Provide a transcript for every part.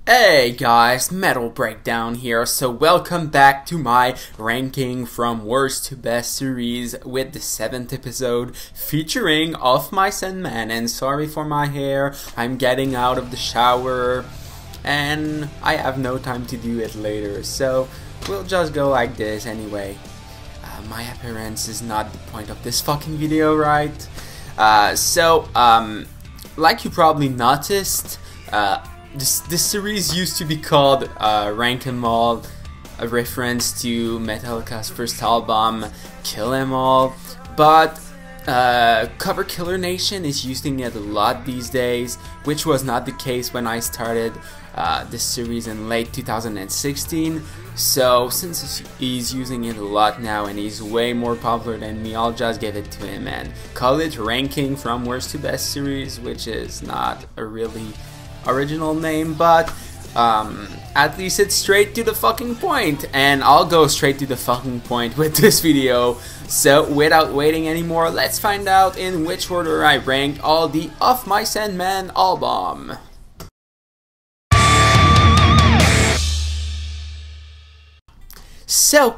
Hey guys, Metal Breakdown here, so welcome back to my ranking from worst to best series with the 7th episode featuring Of Mice and Men. And sorry for my hair, I'm getting out of the shower and I have no time to do it later, so we'll just go like this anyway. My appearance is not the point of this fucking video, right? Like you probably noticed, this series used to be called Rank 'em All, a reference to Metallica's first album, Kill 'em All, but Cover Killer Nation is using it a lot these days, which was not the case when I started this series in late 2016. So since he's using it a lot now and he's way more popular than me, I'll just give it to him and call it Ranking from Worst to Best Series, which is not a really original name, but at least it's straight to the fucking point, and I'll go straight to the fucking point with this video. So without waiting anymore, let's find out in which order I ranked all the Of Mice and Men album. So,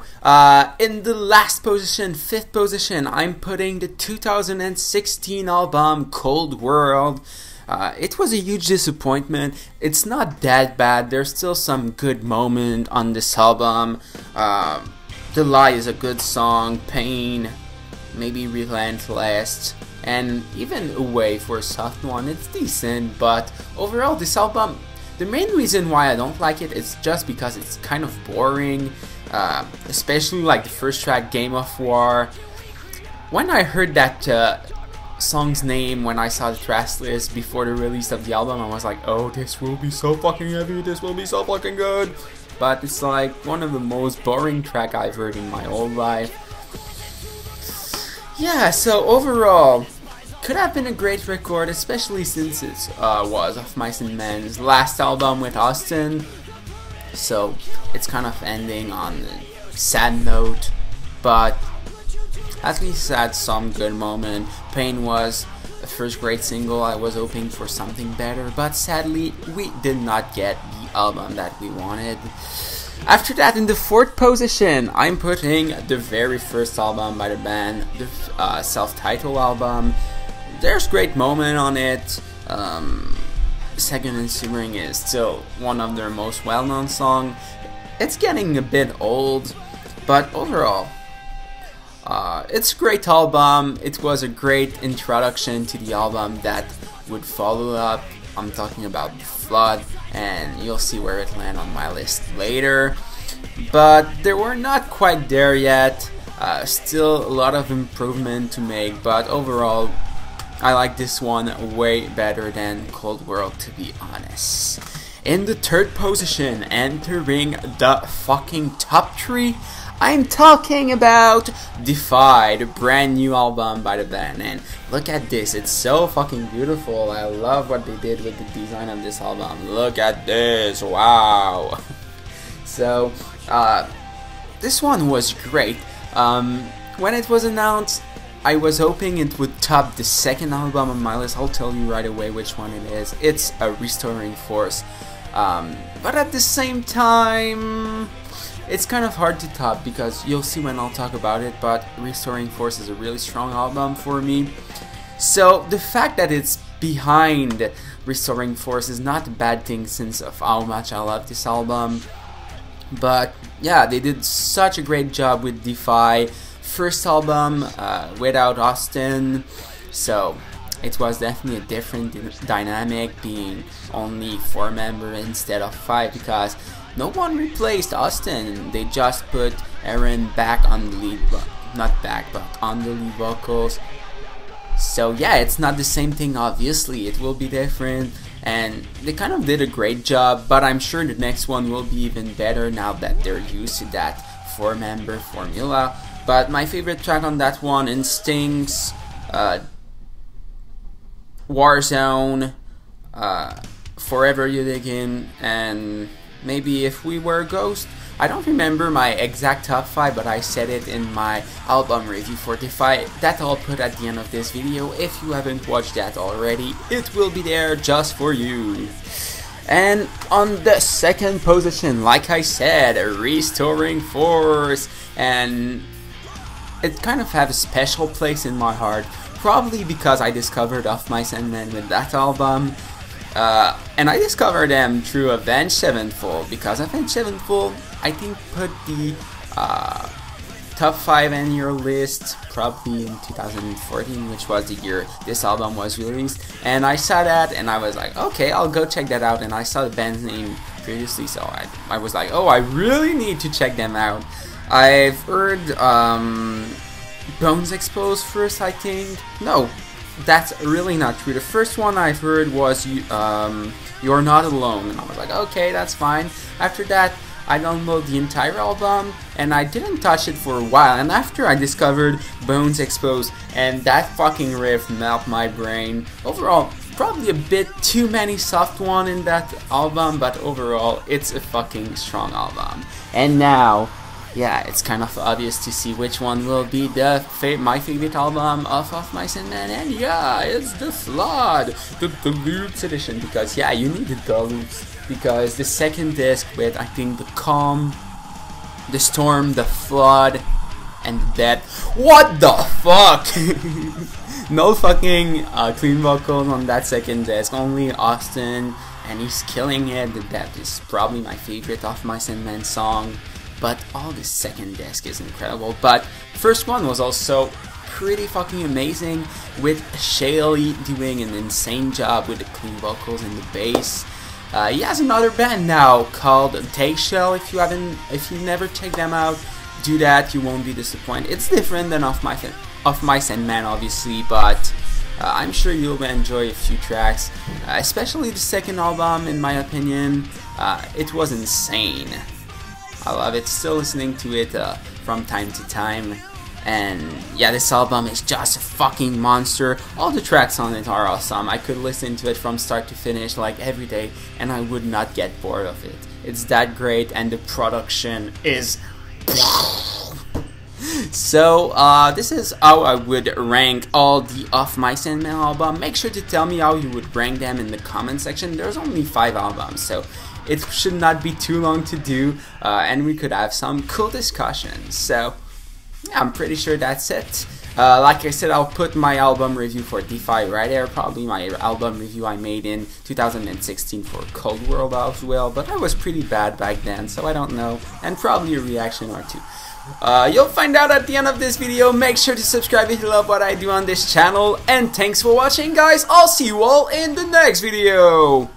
in the last position, 5th position, I'm putting the 2016 album Cold World. It was a huge disappointment. It's not that bad. There's still some good moment on this album. The Lie is a good song. Pain, maybe Relentless, and even Away for a soft one. It's decent, but overall this album, the main reason why I don't like it is just because it's kind of boring. Especially like the first track, Game of War. When I heard that song's name, when I saw the track list before the release of the album, I was like, oh, this will be so fucking heavy, this will be so fucking good. But it's like one of the most boring track I've heard in my whole life. Yeah, so overall, could have been a great record, especially since it was Of Mice and Men's last album with Austin. So it's kind of ending on a sad note, but at least had some good moment. Pain was the first great single. I was hoping for something better, but sadly we did not get the album that we wanted. After that, in the 4th position, I'm putting the very first album by the band, the self-titled album. There's great moment on it. Second and Simmering is still one of their most well-known songs. It's getting a bit old, but overall, it's a great album. It was a great introduction to the album that would follow up. I'm talking about Flood, and you'll see where it lands on my list later. But they were not quite there yet. Still a lot of improvement to make, but overall, I like this one way better than Cold World, to be honest. In the 3rd position, entering the fucking top 3, I'm talking about Defy, the brand new album by the band. And look at this, it's so fucking beautiful. I love what they did with the design of this album. Look at this, wow. So, this one was great. When it was announced, I was hoping it would top the 2nd album on my list. I'll tell you right away which one it is. It's a Restoring Force. But at the same time, it's kind of hard to top because you'll see when I'll talk about it, but Restoring Force is a really strong album for me. So the fact that it's behind Restoring Force is not a bad thing since of how much I love this album. But yeah, they did such a great job with Defy. First album without Austin, so it was definitely a different dynamic being only 4 members instead of 5, because no one replaced Austin. They just put Aaron back on the lead, not back, but on the lead vocals. So yeah, it's not the same thing, obviously. It will be different, and they kind of did a great job, but I'm sure the next one will be even better now that they're used to that 4-member formula. But my favorite track on that one, Instincts, Warzone, Forever You Dig In, and maybe If We Were a Ghost. I don't remember my exact top 5, but I said it in my album review for Defy. That I'll put at the end of this video. If you haven't watched that already, it will be there just for you. And on the second position, like I said, Restoring Force, and it kind of have a special place in my heart, probably because I discovered Of Mice and Men with that album, and I discovered them through Avenged Sevenfold, because Avenged Sevenfold, I think, put the top 5 in your list probably in 2014, which was the year this album was released, and I saw that and I was like, okay, I'll go check that out, and I saw the band's name previously, so I was like, oh, I really need to check them out. I've heard Bones Exposed first, I think. No, that's really not true. The first one I've heard was You're Not Alone, and I was like, okay, that's fine. After that, I downloaded the entire album, and I didn't touch it for a while, and after I discovered Bones Exposed, and that fucking riff melted my brain. Overall, probably a bit too many soft ones in that album, but overall, it's a fucking strong album. And now, yeah, it's kind of obvious to see which one will be my favorite album of Mice and Men, and yeah, it's the Flood, the Deluxe edition, because yeah, you need the Deluxe, because the second disc with, I think, the Calm, the Storm, the Flood, and the Dead. What the fuck? No fucking clean vocals on that second disc, only Austin, and he's killing it. The Dead is probably my favorite Of Mice and Men song, but all the second disc is incredible. But first one was also pretty fucking amazing, with Shaley doing an insane job with the clean vocals and the bass. He has another band now called Take Shell. If you never check them out, do that. You won't be disappointed. It's different than Of Mice and Men, obviously, but I'm sure you'll enjoy a few tracks, especially the second album. In my opinion, it was insane. I love it. Still listening to it from time to time. And yeah, this album is just a fucking monster. All the tracks on it are awesome. I could listen to it from start to finish like every day, and I would not get bored of it. It's that great, and the production is so this is how I would rank all the Of Mice and Men album. Make sure to tell me how you would rank them in the comment section. There's only 5 albums, so it should not be too long to do, and we could have some cool discussions. So yeah, I'm pretty sure that's it. Like I said, I'll put my album review for Defy right there, probably my album review I made in 2016 for Cold World as well, but I was pretty bad back then, so I don't know, and probably a reaction or two. You'll find out at the end of this video. Make sure to subscribe if you love what I do on this channel, and thanks for watching, guys. I'll see you all in the next video.